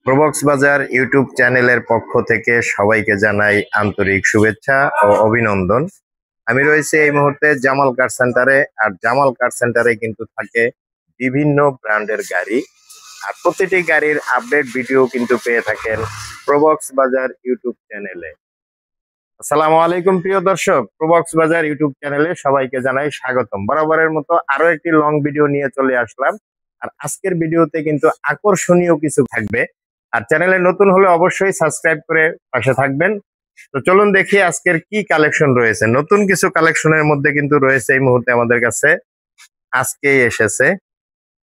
Probox বাজার YouTube চ্যানেলের পক্ষ থেকে সবাইকে জানাই আন্তরিক শুভেচ্ছা ও অভিনন্দন। আমি রয়েছে এই মুহূর্তে জামাল কার সেন্টারে। আর জামাল কার সেন্টারে কিন্তু থাকে বিভিন্ন ব্র্যান্ডের গাড়ি, আর প্রতিটি গাড়ির আপডেট ভিডিও কিন্তু পেয়ে থাকেন প্রবক্স বাজার ইউটিউব চ্যানেলে। আসসালামু আলাইকুম প্রিয় দর্শক, প্রবক্স বাজার ইউটিউব চ্যানেলে সবাইকে জানাই স্বাগতম। বরাবরের মতো আরো একটি লং ভিডিও নিয়ে চলে আসলাম। আর আজকের ভিডিওতে কিন্তু আকর্ষণীয় কিছু থাকবে। আর চ্যানেলে নতুন হলে অবশ্যই সাবস্ক্রাইব করে পাশে থাকবেন। তো চলুন দেখি আজকের কি কালেকশন রয়েছে। নতুন কিছু কালেকশনের মধ্যে কিন্তু রয়েছে এই মুহূর্তে আমাদের কাছে, আজকেই এসেছে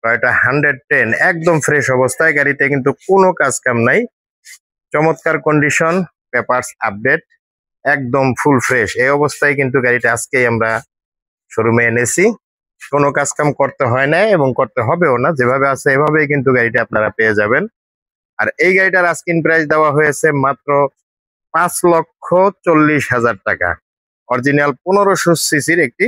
টয়োটা 110, একদম ফ্রেশ অবস্থায়। গাড়িতে কিন্তু কোনো কাজ কাম নাই, চমৎকার কন্ডিশন, পেপারস আপডেট, একদম ফুল ফ্রেশ এই অবস্থায় কিন্তু গাড়িটা আজকেই আমরা শোরুমে এনেছি। কোনো কাজ কাম করতে হয় না এবং করতে হবেও না, যেভাবে আছে এভাবেই কিন্তু গাড়িটা আপনারা পেয়ে যাবেন। আর এই গাড়িটার আস্কিং প্রাইস দেওয়া হয়েছে মাত্র 5,40,000 টাকা। অরিজিনাল 1500 সিসির একটি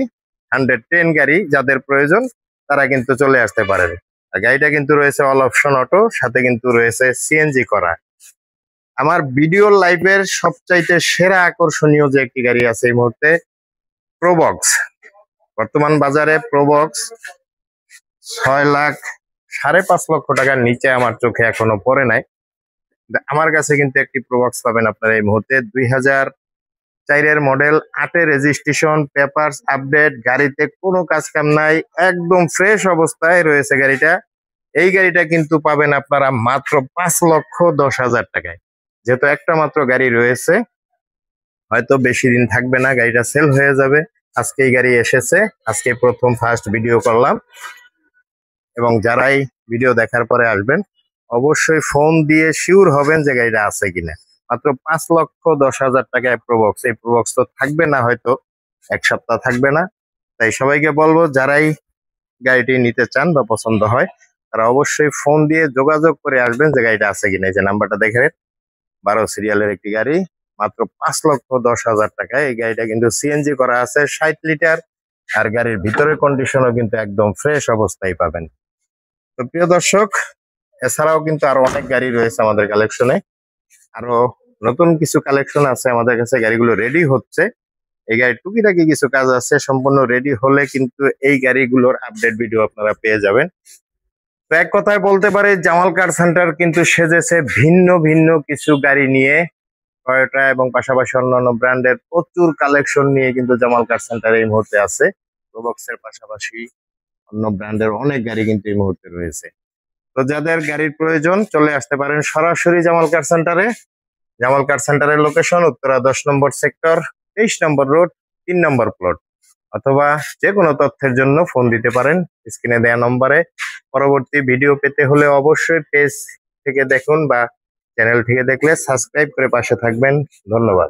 110 গাড়ি যাদের প্রয়োজন তারা কিন্তু চলে আসতে পারেন। আর গাড়িটা কিন্তু রয়েছে অল অপশন অটো, সাথে কিন্তু রয়েছে সিএনজি করা। আমার ভিডিও লাইভের সবচাইতে সেরা আকর্ষণীয় যে একটি গাড়ি আছে এই মুহূর্তে, প্রবক্স। বর্তমান বাজারে প্রবক্স 6,00,000 5.5 লক্ষ টাকার নিচে আমার চোখে এখনো পড়ে নাই। আমার কাছে কিন্তু একটি প্রবক্স পাবেন আপনারা এই মুহূর্তে। 2004 মডেল, 8 রেজিস্ট্রেশন, পেপারস আপডেট, গাড়িতে কোনো কাজ কাম নাই, একদম ফ্রেশ অবস্থায় রয়েছে গাড়িটা। এই গাড়িটা কিন্তু পাবেন আপনারা মাত্র 5,10,000 টাকায়। যেহেতু একটা মাত্র গাড়ি রয়েছে, হয়তো বেশি দিন থাকবে না, গাড়িটা সেল হয়ে যাবে। আজকে এই গাড়ি এসেছে, আজকে প্রথম ফার্স্ট ভিডিও করলাম। এবং যারাই ভিডিও দেখার পরে আসবেন অবশ্যই ফোন দিয়ে শিওর হবেন যে গাড়িটা আছে কিনা। মাত্র 5,10,000 টাকায় প্রবক্স। এই প্রবক্স তো থাকবে না, হয়তো এক সপ্তাহ থাকবে না। তাই সবাইকে বলবো, যারাই গাড়িটি নিতে চান বা পছন্দ হয় তারা অবশ্যই ফোন দিয়ে যোগাযোগ করে আসবেন যে গাড়িটা আছে কিনা। এই যে নাম্বারটা দেখে, 12 সিরিয়ালের একটি গাড়ি, মাত্র 5,10,000 টাকায়। এই গাড়িটা কিন্তু সিএনজি করা আছে, 60 লিটার। আর গাড়ির ভিতরের কন্ডিশনও কিন্তু একদম ফ্রেশ অবস্থায় পাবেন। তো প্রিয় দর্শক, এছাড়াও কিন্তু আরো অনেক গাড়ি রয়েছে আমাদের কালেকশনে। আরো নতুন কিছু কালেকশন আছে আমাদের কাছে, গাড়িগুলো রেডি হচ্ছে। এই গাড়ির টুকিটাকি কিছু কাজ আছে, সম্পূর্ণ রেডি হলে কিন্তু এই গাড়িগুলোর আপডেট ভিডিও আপনারা পেয়ে যাবেন। তো এক কথায় বলতে পারে, জামাল কার সেন্টার কিন্তু সেজেছে ভিন্ন ভিন্ন কিছু গাড়ি নিয়ে। টয়োটা এবং পাশাপাশি অন্যান্য ব্র্যান্ডের প্রচুর কালেকশন নিয়ে কিন্তু জামাল কার সেন্টার এই মুহূর্তে আছে। প্রবক্সের পাশাপাশি অন্য ব্র্যান্ডের অনেক গাড়ি কিন্তু এই মুহূর্তে রয়েছে। তো যাদের গাড়ির প্রয়োজন চলে আসতে পারেন সরাসরি জামাল কার সেন্টারে। জামাল কার সেন্টারের লোকেশন উত্তরা 10 নম্বর সেক্টর, 23 নম্বর রোড, 3 নম্বর প্লট। অথবা যে কোনো তথ্যের জন্য ফোন দিতে পারেন স্ক্রিনে দেওয়া নম্বরে। পরবর্তী ভিডিও পেতে হলে অবশ্যই পেজ থেকে দেখুন বা চ্যানেল থেকে দেখলে সাবস্ক্রাইব করে পাশে থাকবেন। ধন্যবাদ।